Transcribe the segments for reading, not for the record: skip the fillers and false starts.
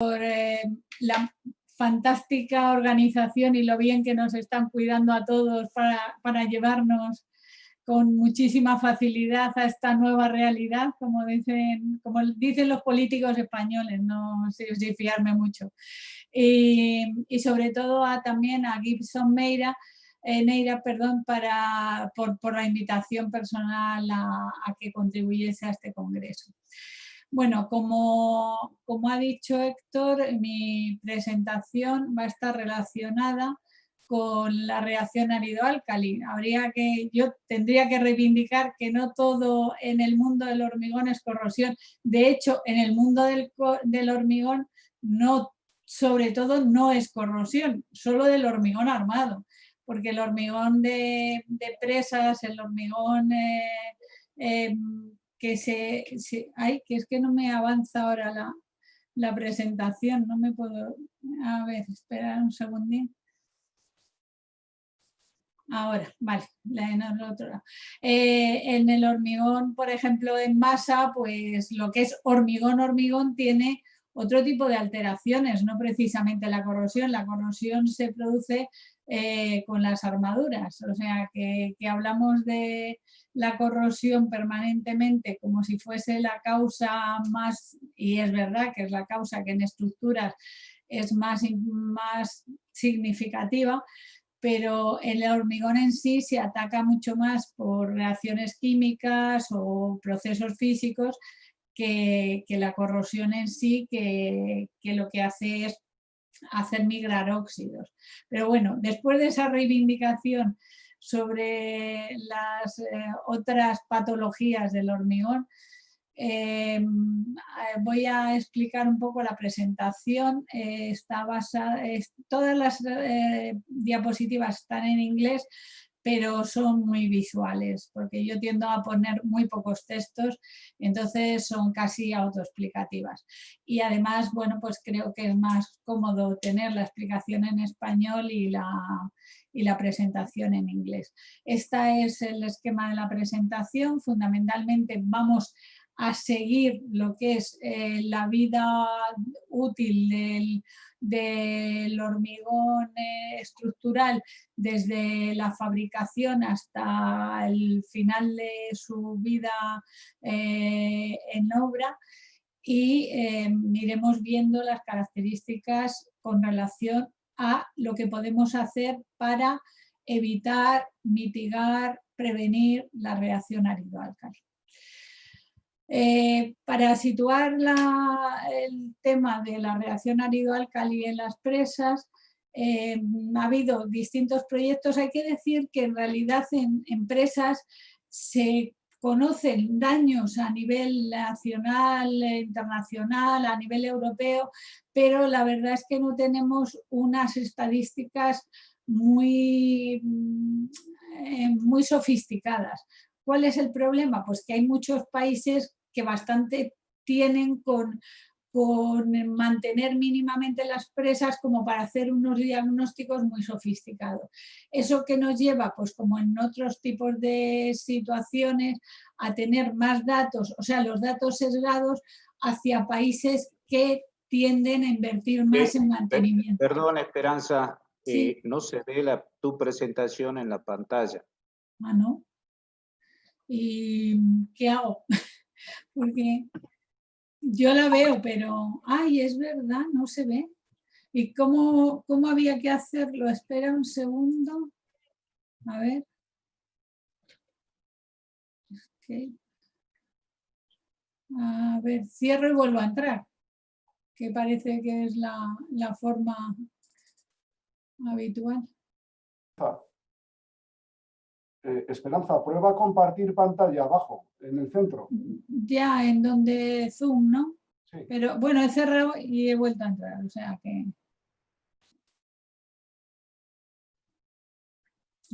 la fantástica organización y lo bien que nos están cuidando a todos para llevarnos con muchísima facilidad a esta nueva realidad, como dicen los políticos españoles, no sé si fiarme mucho. Y sobre todo también a Gibson Neira, por la invitación personal a que contribuyese a este congreso. Bueno, como ha dicho Héctor, mi presentación va a estar relacionada con la reacción árido-álcali. Yo tendría que reivindicar que no todo en el mundo del hormigón es corrosión. De hecho, en el mundo del hormigón, sobre todo no es corrosión, solo del hormigón armado, porque el hormigón de presas, el hormigón que es que no me avanza ahora la presentación, no me puedo... A ver, esperar un segundín. Ahora, vale, en el otro lado. En el hormigón, por ejemplo, en masa, pues lo que es hormigón tiene otro tipo de alteraciones, no precisamente la corrosión. La corrosión se produce con las armaduras, o sea que hablamos de la corrosión permanentemente como si fuese la causa más, y es verdad que es la causa que en estructuras es más significativa, pero el hormigón en sí se ataca mucho más por reacciones químicas o procesos físicos que la corrosión en sí, que lo que hace es hacer migrar óxidos. Pero bueno, después de esa reivindicación sobre las otras patologías del hormigón, voy a explicar un poco la presentación. Está basada, todas las diapositivas están en inglés, pero son muy visuales, porque yo tiendo a poner muy pocos textos, entonces son casi autoexplicativas. Y además, bueno, pues creo que es más cómodo tener la explicación en español y la presentación en inglés. Este es el esquema de la presentación. Fundamentalmente vamos a seguir lo que es la vida útil del hormigón estructural desde la fabricación hasta el final de su vida en obra, y iremos viendo las características con relación a lo que podemos hacer para evitar, mitigar, prevenir la reacción árido-álcali. Para situar el tema de la reacción árido-álcali en las presas, ha habido distintos proyectos. Hay que decir que en realidad en presas se conocen daños a nivel nacional, internacional, a nivel europeo, pero la verdad es que no tenemos unas estadísticas muy sofisticadas. ¿Cuál es el problema? Pues que hay muchos países que bastante tienen con mantener mínimamente las presas como para hacer unos diagnósticos muy sofisticados. ¿Eso que nos lleva? Pues como en otros tipos de situaciones, a tener más datos, o sea, los datos sesgados hacia países que tienden a invertir más en mantenimiento. Perdón, Esperanza, ¿Sí? no se ve tu presentación en la pantalla. Ah, ¿no? ¿Y qué hago? Porque yo la veo, pero, ay, es verdad, no se ve. ¿Y cómo había que hacerlo? Espera un segundo. A ver. Okay. A ver, cierro y vuelvo a entrar, que parece que es la forma habitual. Esperanza, prueba a compartir pantalla abajo, en el centro. Ya, en donde Zoom, ¿no? Sí. Pero bueno, he cerrado y he vuelto a entrar, o sea que...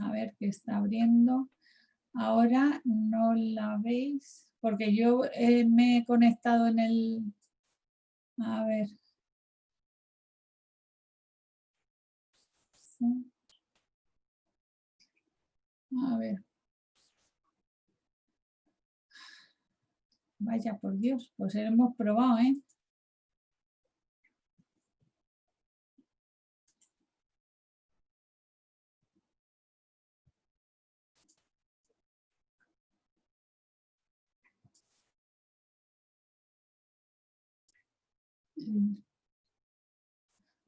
A ver, qué está abriendo. Ahora no la veis, porque yo me he conectado en el... A ver. A ver. Vaya por Dios, pues hemos probado, ¿eh?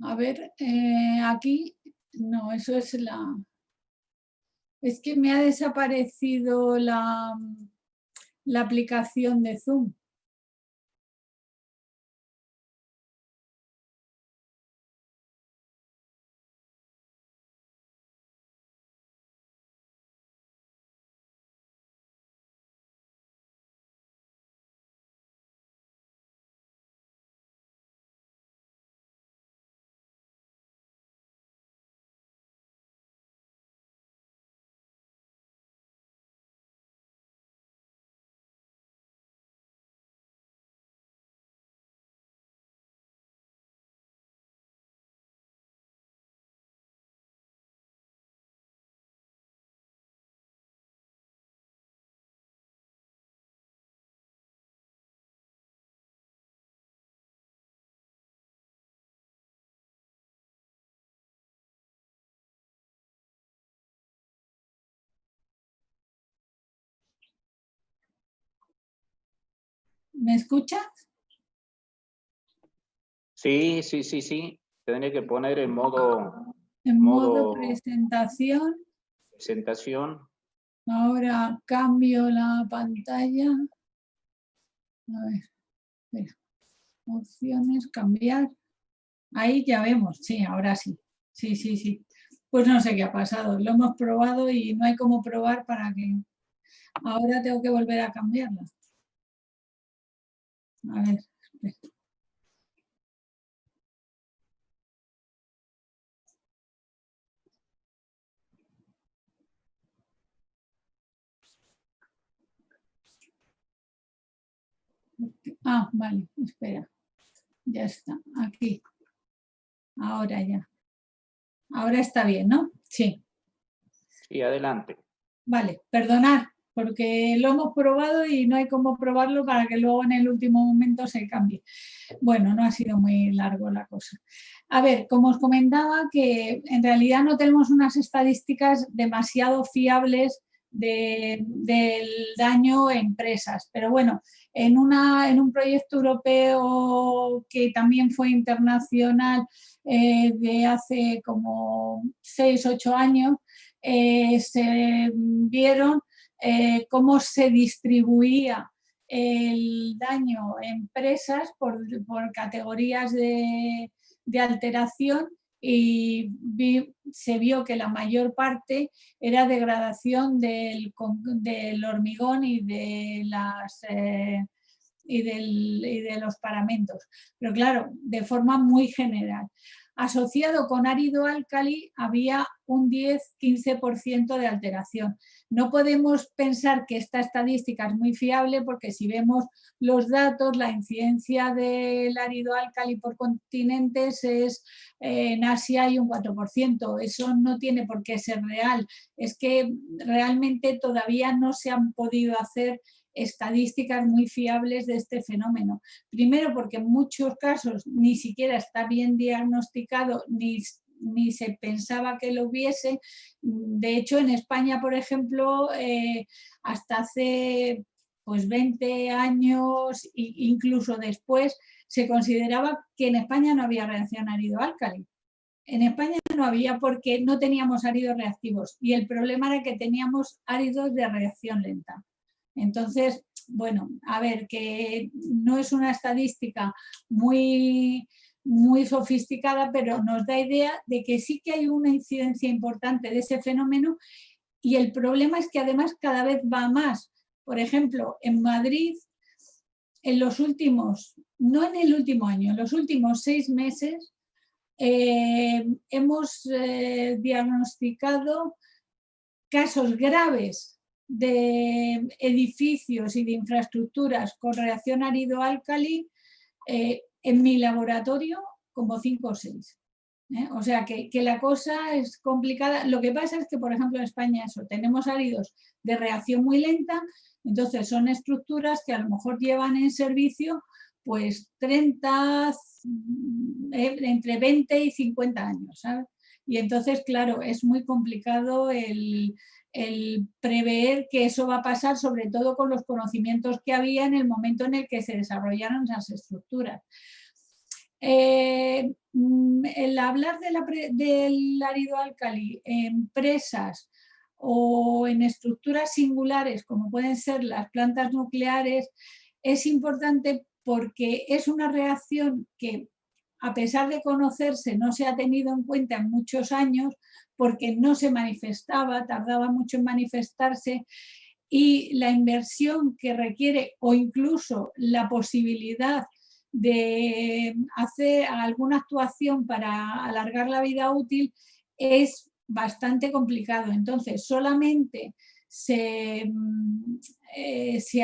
A ver, aquí, no, eso es la... Es que me ha desaparecido la aplicación de Zoom. ¿Me escuchas? Sí, sí, sí, sí. Tendría que poner en modo En modo Modo- presentación. presentación. Ahora cambio la pantalla. A ver, espera. Opciones, cambiar. Ahí ya vemos, sí, ahora sí. Sí, sí, sí. Pues no sé qué ha pasado. Lo hemos probado y no hay cómo probar para que... Ahora tengo que volver a cambiarla. A ver, espera. Ah, vale, espera. Ya está, aquí. Ahora ya. Ahora está bien, ¿no? Sí. Sí, adelante. Vale, perdonad, porque lo hemos probado y no hay cómo probarlo para que luego en el último momento se cambie. Bueno, no ha sido muy largo la cosa. A ver, como os comentaba, que en realidad no tenemos unas estadísticas demasiado fiables del daño en empresas, pero bueno, en un proyecto europeo que también fue internacional de hace como 6, 8 años, se vieron cómo se distribuía el daño en empresas por categorías de alteración y se vio que la mayor parte era degradación del hormigón y de y de los paramentos. Pero claro, de forma muy general. Asociado con árido álcali había un 10-15% de alteración. No podemos pensar que esta estadística es muy fiable porque si vemos los datos, la incidencia del árido álcali por continentes es en Asia hay un 4%. Eso no tiene por qué ser real. Es que realmente todavía no se han podido hacer estadísticas muy fiables de este fenómeno. Primero porque en muchos casos ni siquiera está bien diagnosticado ni se pensaba que lo hubiese. De hecho, en España, por ejemplo, hasta hace pues 20 años e incluso después, se consideraba que en España no había reacción árido-álcali. En España no había porque no teníamos áridos reactivos y el problema era que teníamos áridos de reacción lenta. Entonces, bueno, a ver, que no es una estadística muy, muy sofisticada, pero nos da idea de que sí que hay una incidencia importante de ese fenómeno y el problema es que además cada vez va más. Por ejemplo, en Madrid, en los últimos, no en el último año, en los últimos 6 meses, hemos diagnosticado casos graves de edificios y de infraestructuras con reacción árido-álcali en mi laboratorio como 5 o 6. O sea que la cosa es complicada. Lo que pasa es que, por ejemplo, en España eso, tenemos áridos de reacción muy lenta, entonces son estructuras que a lo mejor llevan en servicio pues 30, entre 20 y 50 años, ¿sabes? Y entonces, claro, es muy complicado el prever que eso va a pasar, sobre todo con los conocimientos que había en el momento en el que se desarrollaron esas estructuras. El hablar del árido álcali en presas o en estructuras singulares, como pueden ser las plantas nucleares, es importante porque es una reacción que, a pesar de conocerse, no se ha tenido en cuenta en muchos años porque no se manifestaba, tardaba mucho en manifestarse, y la inversión que requiere o incluso la posibilidad de hacer alguna actuación para alargar la vida útil es bastante complicado. Entonces, solamente se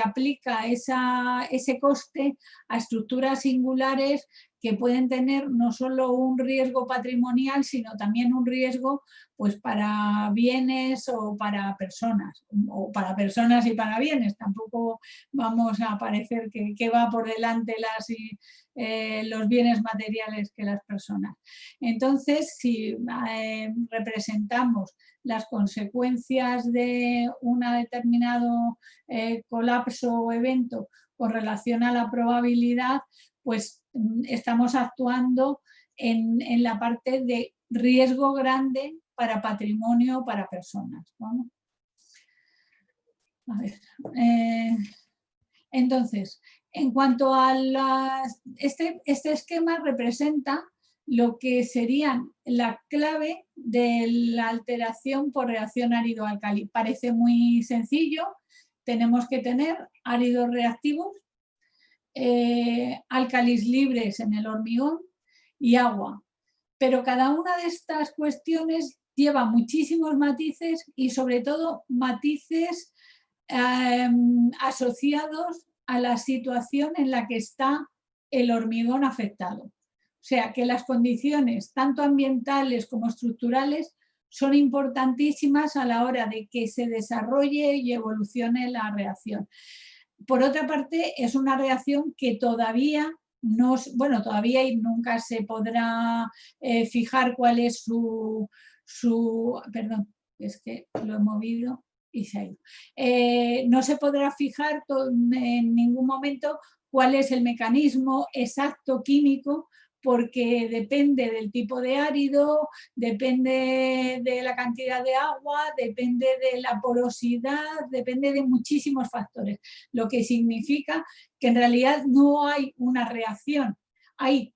aplica ese coste a estructuras singulares que pueden tener no solo un riesgo patrimonial, sino también un riesgo pues, para bienes o para personas y para bienes. Tampoco vamos a parecer que va por delante los bienes materiales que las personas. Entonces, si representamos las consecuencias de un determinado colapso o evento con relación a la probabilidad, pues estamos actuando en la parte de riesgo grande para patrimonio o para personas, ¿no? A ver, entonces, en cuanto a este esquema representa lo que serían la clave de la alteración por reacción árido-álcali. Parece muy sencillo, tenemos que tener áridos reactivos, álcalis libres en el hormigón y agua. Pero cada una de estas cuestiones lleva muchísimos matices y sobre todo matices asociados a la situación en la que está el hormigón afectado. O sea que las condiciones tanto ambientales como estructurales son importantísimas a la hora de que se desarrolle y evolucione la reacción. Por otra parte, es una reacción que todavía no, bueno, todavía y nunca se podrá fijar cuál es perdón, es que lo he movido y se ha ido. No se podrá fijar en ningún momento cuál es el mecanismo exacto químico, porque depende del tipo de árido, depende de la cantidad de agua, depende de la porosidad, depende de muchísimos factores, lo que significa que en realidad no hay una reacción, hay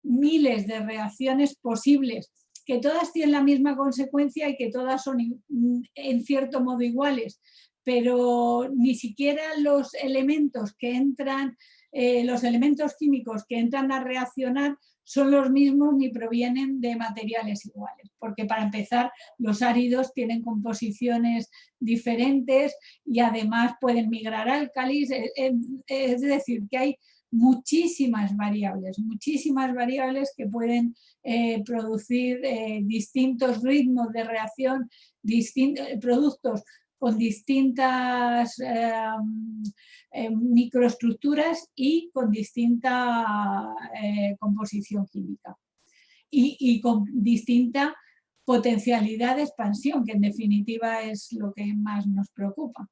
miles de reacciones posibles, que todas tienen la misma consecuencia y que todas son en cierto modo iguales, pero ni siquiera los elementos que entran, los elementos químicos que entran a reaccionar son los mismos ni provienen de materiales iguales, porque para empezar los áridos tienen composiciones diferentes y además pueden migrar álcalis, es decir, que hay muchísimas variables que pueden producir distintos ritmos de reacción, productos con distintas microestructuras y con distinta composición química y con distinta potencialidad de expansión, que en definitiva es lo que más nos preocupa.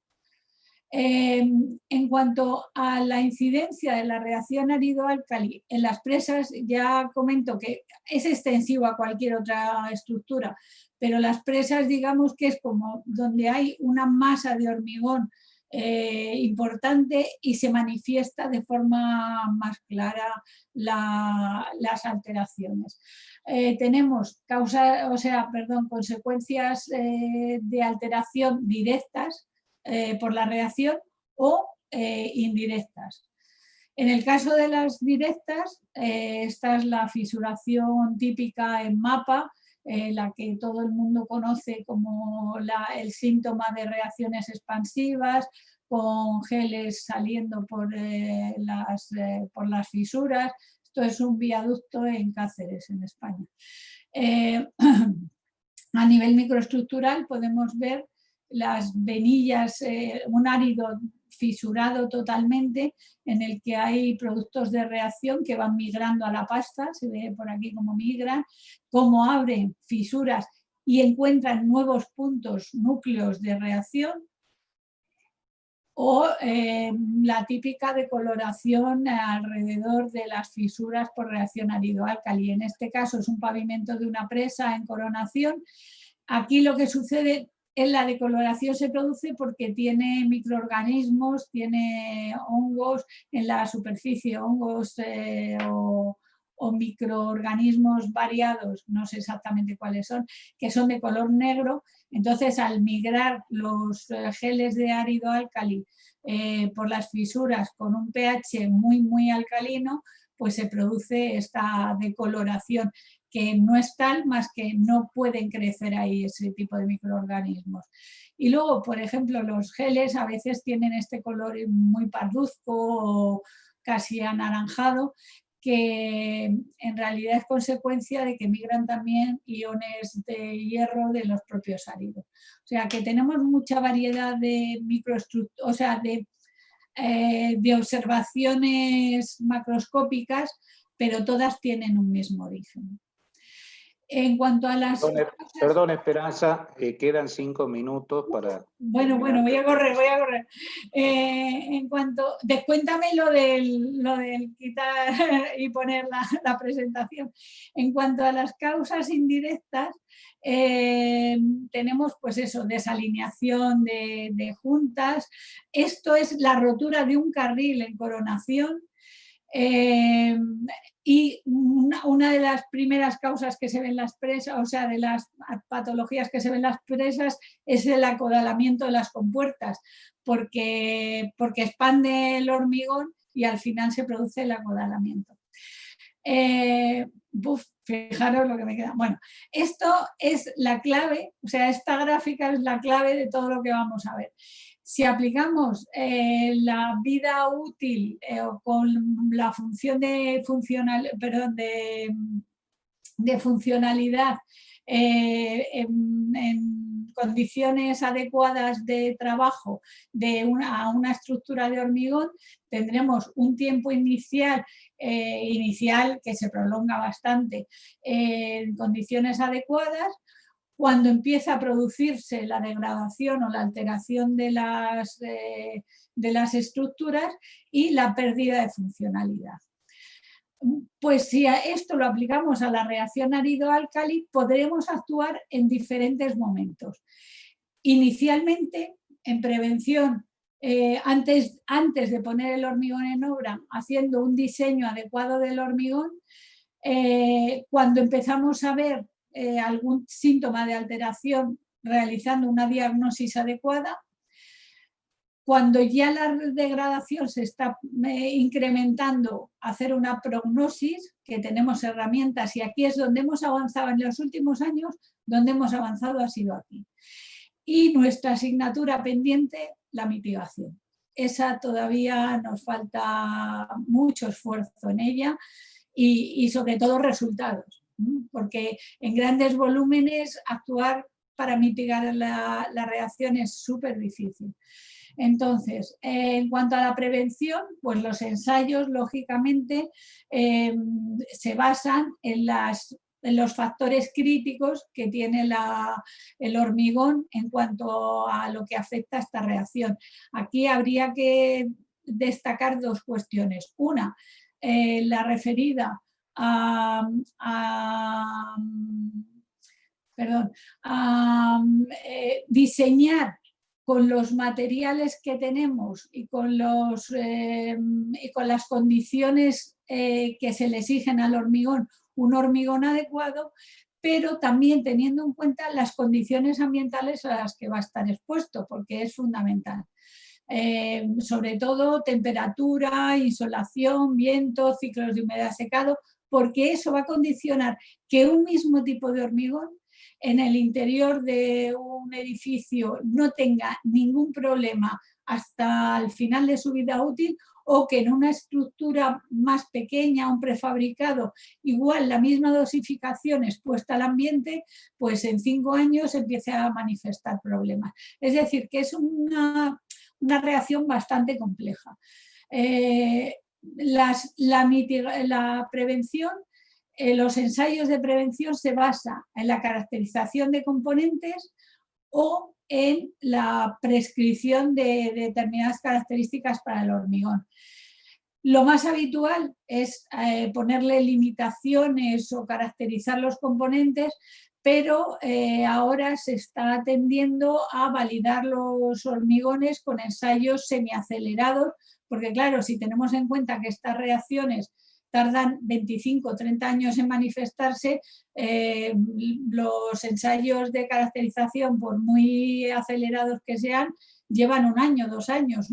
En cuanto a la incidencia de la reacción árido-álcali en las presas, ya comento que es extensivo a cualquier otra estructura, pero las presas digamos que es como donde hay una masa de hormigón importante y se manifiesta de forma más clara las alteraciones. Tenemos consecuencias de alteración directas por la reacción o indirectas. En el caso de las directas, esta es la fisuración típica en mapa, la que todo el mundo conoce como el síntoma de reacciones expansivas, con geles saliendo por las fisuras. Esto es un viaducto en Cáceres, en España. A nivel microestructural podemos ver las venillas, un árido fisurado totalmente en el que hay productos de reacción que van migrando a la pasta, se ve por aquí cómo migran, cómo abren fisuras y encuentran nuevos puntos, núcleos de reacción. o la típica decoloración alrededor de las fisuras por reacción árido-álcali. En este caso es un pavimento de una presa en Coronación. Aquí lo que sucede es la decoloración se produce porque tiene microorganismos, tiene hongos en la superficie, hongos o microorganismos variados, no sé exactamente cuáles son, que son de color negro. Entonces, al migrar los geles de árido-álcali por las fisuras con un pH muy, muy alcalino, pues se produce esta decoloración, que no es tal, más que no pueden crecer ahí ese tipo de microorganismos. Y luego, por ejemplo, los geles a veces tienen este color muy parduzco o casi anaranjado, que en realidad es consecuencia de que migran también iones de hierro de los propios áridos. O sea que tenemos mucha variedad de microestructuras, o sea, de observaciones macroscópicas, pero todas tienen un mismo origen. En cuanto a las... Perdón, Esperanza, quedan 5 minutos para... Bueno, voy a correr. En cuanto... Descuéntame lo del quitar y poner la presentación. En cuanto a las causas indirectas, tenemos pues eso, desalineación de juntas. Esto es la rotura de un carril en Coronación. Y una de las primeras causas que se ven en las presas, o sea, de las patologías que se ven en las presas, es el acodalamiento de las compuertas, porque expande el hormigón y al final se produce el acodalamiento. Fijaros lo que me queda. Bueno, esto es la clave, o sea, esta gráfica es la clave de todo lo que vamos a ver. Si aplicamos la vida útil con la función de funcionalidad en condiciones adecuadas de trabajo a una estructura de hormigón, tendremos un tiempo inicial que se prolonga bastante en condiciones adecuadas. Cuando empieza a producirse la degradación o la alteración de las estructuras y la pérdida de funcionalidad. Pues si a esto lo aplicamos a la reacción árido-álcali, podremos actuar en diferentes momentos. Inicialmente, en prevención, antes de poner el hormigón en obra, haciendo un diseño adecuado del hormigón, cuando empezamos a ver algún síntoma de alteración, realizando una diagnosis adecuada. Cuando ya la degradación se está incrementando, hacer una prognosis, que tenemos herramientas, y aquí es donde hemos avanzado en los últimos años, donde hemos avanzado ha sido aquí. Y nuestra asignatura pendiente, la mitigación. Esa todavía nos falta mucho esfuerzo en ella y sobre todo resultados, porque en grandes volúmenes actuar para mitigar la reacción es súper difícil. Entonces, en cuanto a la prevención, pues los ensayos, lógicamente, se basan en los factores críticos que tiene el hormigón en cuanto a lo que afecta a esta reacción. Aquí habría que destacar dos cuestiones. Una, la referida a diseñar con los materiales que tenemos y con las condiciones que se le exigen al hormigón, un hormigón adecuado, pero también teniendo en cuenta las condiciones ambientales a las que va a estar expuesto, porque es fundamental. Sobre todo temperatura, insolación, viento, ciclos de humedad secado, porque eso va a condicionar que un mismo tipo de hormigón en el interior de un edificio no tenga ningún problema hasta el final de su vida útil, o que en una estructura más pequeña, un prefabricado, igual la misma dosificación expuesta al ambiente, pues en 5 años empiece a manifestar problemas. Es decir, que es una reacción bastante compleja. La prevención, los ensayos de prevención se basan en la caracterización de componentes o en la prescripción de determinadas características para el hormigón. Lo más habitual es ponerle limitaciones o caracterizar los componentes, pero ahora se está tendiendo a validar los hormigones con ensayos semiacelerados, porque claro, si tenemos en cuenta que estas reacciones tardan 25 o 30 años en manifestarse, los ensayos de caracterización, por muy acelerados que sean, llevan 1 año, 2 años.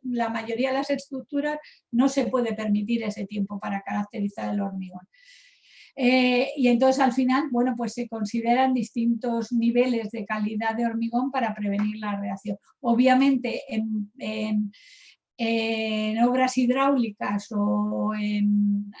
La mayoría de las estructuras no se puede permitir ese tiempo para caracterizar el hormigón. Y entonces al final, bueno, pues se consideran distintos niveles de calidad de hormigón para prevenir la reacción. Obviamente en obras hidráulicas o en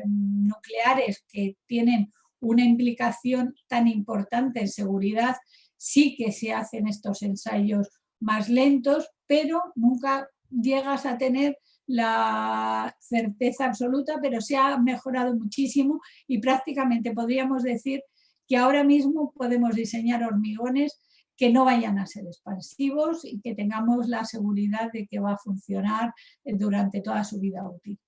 nucleares que tienen una implicación tan importante en seguridad, sí que se hacen estos ensayos más lentos, pero nunca llegas a tener la certeza absoluta, pero se ha mejorado muchísimo y prácticamente podríamos decir que ahora mismo podemos diseñar hormigones que no vayan a ser expansivos y que tengamos la seguridad de que va a funcionar durante toda su vida útil.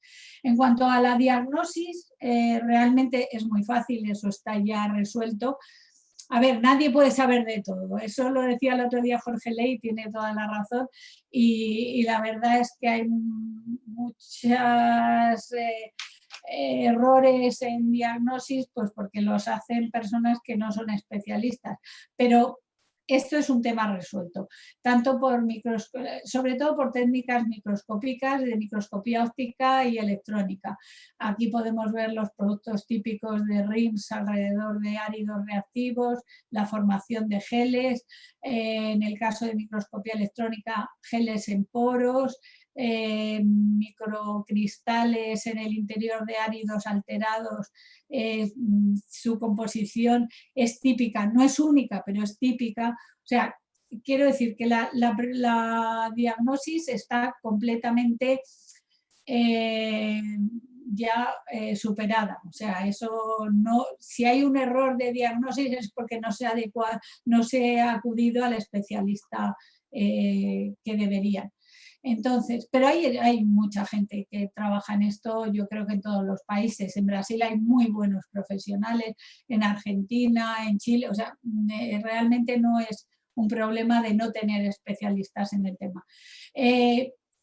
En cuanto a la diagnosis, realmente es muy fácil, eso está ya resuelto. A ver, nadie puede saber de todo, eso lo decía el otro día Jorge Ley, tiene toda la razón, y la verdad es que hay muchos errores en diagnosis, pues porque los hacen personas que no son especialistas, pero esto es un tema resuelto, tanto sobre todo por técnicas microscópicas de microscopía óptica y electrónica. Aquí podemos ver los productos típicos de RIMS alrededor de áridos reactivos, la formación de geles, en el caso de microscopía electrónica, geles en poros, microcristales en el interior de áridos alterados. Su composición es típica, no es única, pero es típica. O sea, quiero decir que la diagnosis está completamente ya superada. O sea, eso no, si hay un error de diagnosis es porque no se ha acudido al especialista que deberían. Entonces, pero hay mucha gente que trabaja en esto, yo creo que en todos los países. En Brasil hay muy buenos profesionales, en Argentina, en Chile, o sea, realmente no es un problema de no tener especialistas en el tema.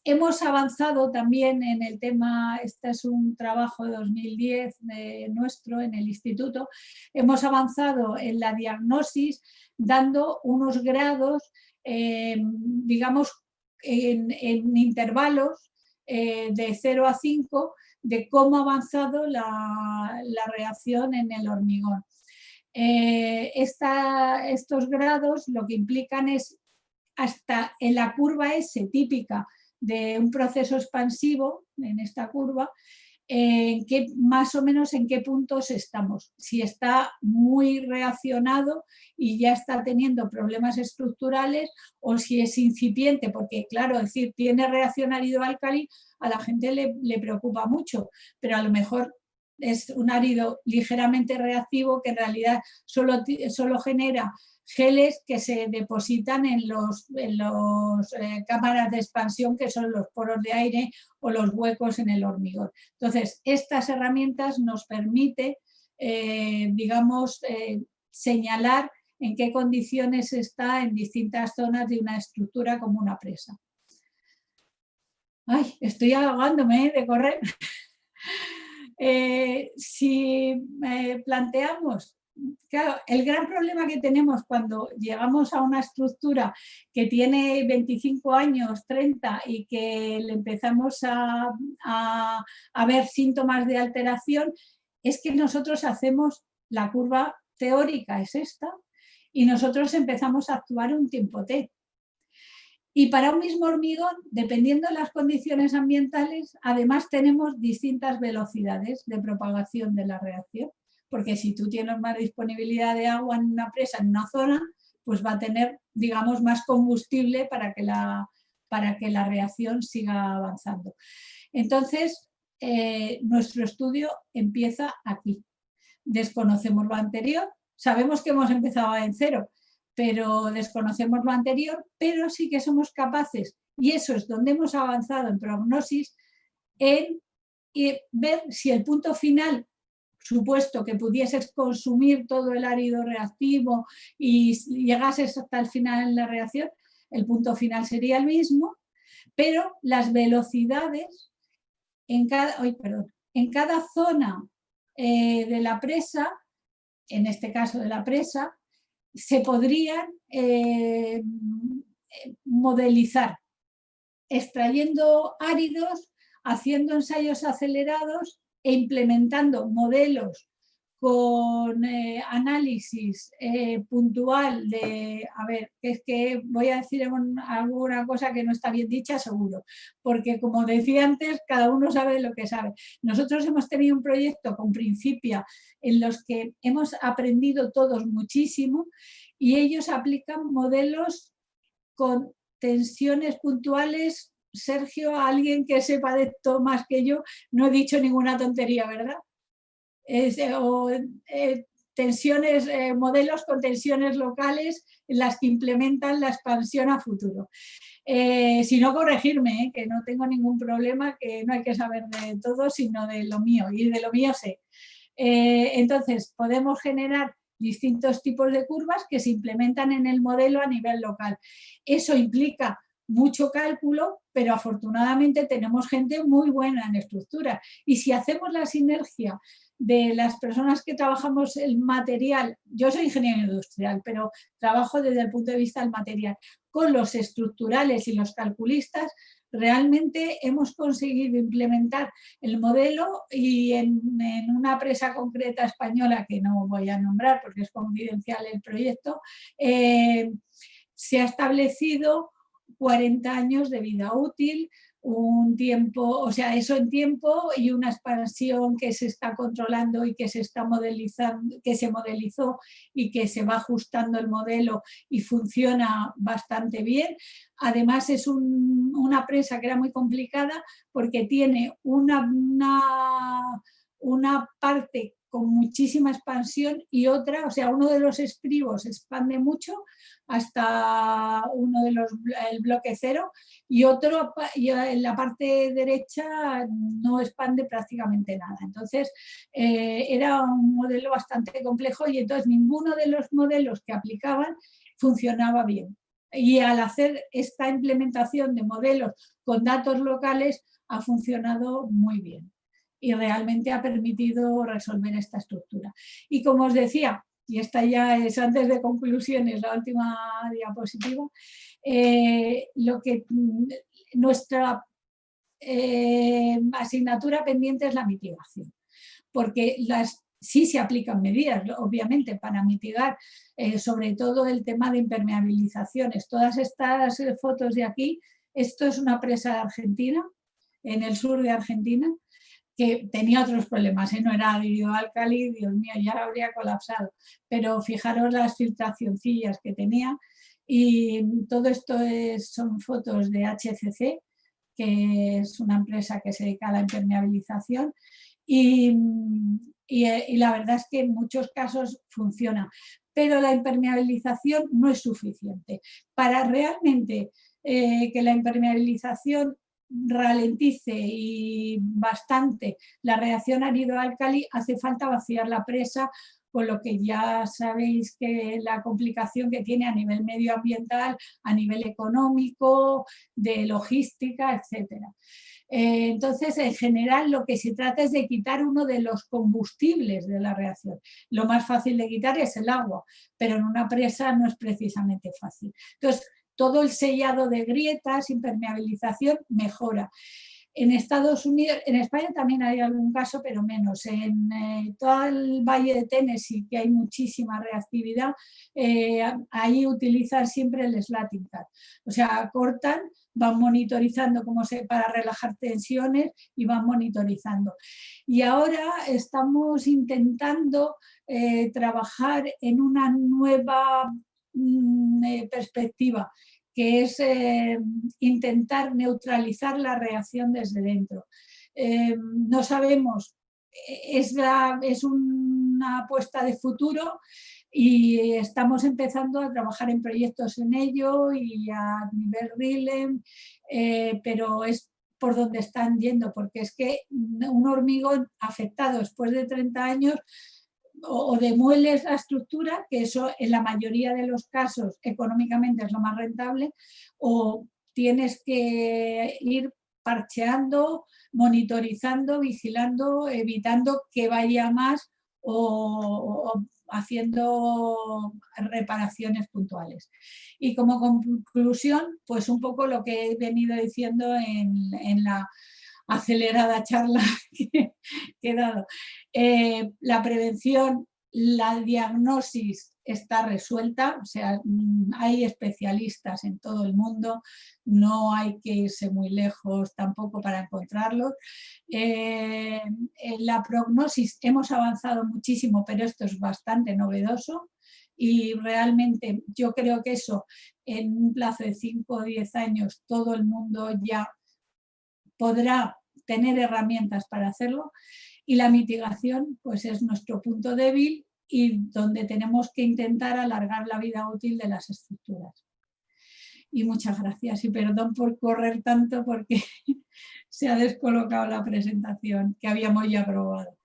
Hemos avanzado también en el tema, este es un trabajo de 2010 nuestro en el instituto, hemos avanzado en la diagnosis dando unos grados, digamos, en intervalos de 0 a 5 de cómo ha avanzado la reacción en el hormigón. Estos grados lo que implican es hasta en la curva S típica de un proceso expansivo, en esta curva, más o menos en qué puntos estamos. Si está muy reaccionado y ya está teniendo problemas estructurales o si es incipiente, porque claro, decir, tiene reacción árido-álcali, a la gente le preocupa mucho, pero a lo mejor es un árido ligeramente reactivo que en realidad solo genera geles que se depositan en los cámaras de expansión, que son los poros de aire o los huecos en el hormigón. Entonces, estas herramientas nos permiten, digamos, señalar en qué condiciones está en distintas zonas de una estructura como una presa. Ay, estoy ahogándome de correr. Si planteamos, claro, el gran problema que tenemos cuando llegamos a una estructura que tiene 25 años, 30 y que le empezamos a ver síntomas de alteración, es que nosotros hacemos la curva teórica, es esta, y nosotros empezamos a actuar un tiempo T. Y para un mismo hormigón, dependiendo de las condiciones ambientales, además tenemos distintas velocidades de propagación de la reacción, porque si tú tienes más disponibilidad de agua en una presa, en una zona, pues va a tener, digamos, más combustible para que la reacción siga avanzando. Entonces, nuestro estudio empieza aquí. Desconocemos lo anterior, sabemos que hemos empezado en cero, pero desconocemos lo anterior, pero sí que somos capaces, y eso es donde hemos avanzado en prognosis, en ver si el punto final, supuesto que pudieses consumir todo el árido reactivo y llegases hasta el final en la reacción, el punto final sería el mismo, pero las velocidades en cada zona de la presa, en este caso de la presa, se podrían modelizar, extrayendo áridos, haciendo ensayos acelerados e implementando modelos con análisis puntual de, a ver, es que voy a decir alguna cosa que no está bien dicha, seguro, porque como decía antes, cada uno sabe lo que sabe. Nosotros hemos tenido un proyecto con Principia en los que hemos aprendido todos muchísimo y ellos aplican modelos con tensiones puntuales. Sergio, alguien que sepa de esto más que yo, no he dicho ninguna tontería, ¿verdad? Tensiones, modelos con tensiones locales en las que implementan la expansión a futuro. Si no, corregirme, que no tengo ningún problema, que no hay que saber de todo, sino de lo mío, y de lo mío sé. Entonces, podemos generar distintos tipos de curvas que se implementan en el modelo a nivel local. Eso implica mucho cálculo, pero afortunadamente tenemos gente muy buena en estructura. Y si hacemos la sinergia de las personas que trabajamos el material, yo soy ingeniero industrial, pero trabajo desde el punto de vista del material, con los estructurales y los calculistas, realmente hemos conseguido implementar el modelo y en una presa concreta española, que no voy a nombrar porque es confidencial el proyecto, se ha establecido 40 años de vida útil, un tiempo, o sea, eso en tiempo y una expansión que se está controlando y que se está modelizando, que se modelizó y que se va ajustando el modelo y funciona bastante bien. Además es una presa que era muy complicada porque tiene una parte con muchísima expansión y otra, o sea, uno de los estribos expande mucho hasta el bloque 0 y otro en la parte derecha no expande prácticamente nada. Entonces era un modelo bastante complejo y entonces ninguno de los modelos que aplicaban funcionaba bien. Y al hacer esta implementación de modelos con datos locales ha funcionado muy bien y realmente ha permitido resolver esta estructura. Y como os decía, y esta ya es antes de conclusiones, la última diapositiva, nuestra asignatura pendiente es la mitigación, porque sí se aplican medidas, obviamente, para mitigar sobre todo el tema de impermeabilizaciones. Todas estas fotos de aquí, esto es una presa argentina, en el sur de Argentina, que tenía otros problemas, no era ácido álcali, Dios mío, ya habría colapsado, pero fijaros las filtracioncillas que tenía y todo esto son fotos de HCC, que es una empresa que se dedica a la impermeabilización y la verdad es que en muchos casos funciona, pero la impermeabilización no es suficiente. Para realmente que la impermeabilización ralentice y bastante la reacción árido-álcali, hace falta vaciar la presa, con lo que ya sabéis que la complicación que tiene a nivel medioambiental, a nivel económico, de logística, etc. Entonces, en general, lo que se trata es de quitar uno de los combustibles de la reacción. Lo más fácil de quitar es el agua, pero en una presa no es precisamente fácil. Entonces, todo el sellado de grietas, impermeabilización, mejora. En Estados Unidos, en España también hay algún caso, pero menos. En todo el Valle de Tennessee, que hay muchísima reactividad, ahí utilizan siempre el slatting cut. O sea, cortan, van monitorizando para relajar tensiones y van monitorizando. Y ahora estamos intentando trabajar en una nueva perspectiva, que es intentar neutralizar la reacción desde dentro. No sabemos, es un una apuesta de futuro y estamos empezando a trabajar en proyectos en ello y a nivel RILEM, pero es por donde están yendo, porque es que un hormigón afectado después de 30 años o demueles la estructura, que eso en la mayoría de los casos económicamente es lo más rentable, o tienes que ir parcheando, monitorizando, vigilando, evitando que vaya más o haciendo reparaciones puntuales. Y como conclusión, pues un poco lo que he venido diciendo en la acelerada charla que he dado. La prevención, la diagnosis está resuelta, o sea, hay especialistas en todo el mundo, no hay que irse muy lejos tampoco para encontrarlos. En la prognosis hemos avanzado muchísimo, pero esto es bastante novedoso y realmente yo creo que eso en un plazo de 5 o 10 años todo el mundo ya podrá tener herramientas para hacerlo, y la mitigación pues es nuestro punto débil y donde tenemos que intentar alargar la vida útil de las estructuras. Y muchas gracias y perdón por correr tanto porque se ha descolocado la presentación que habíamos ya aprobado.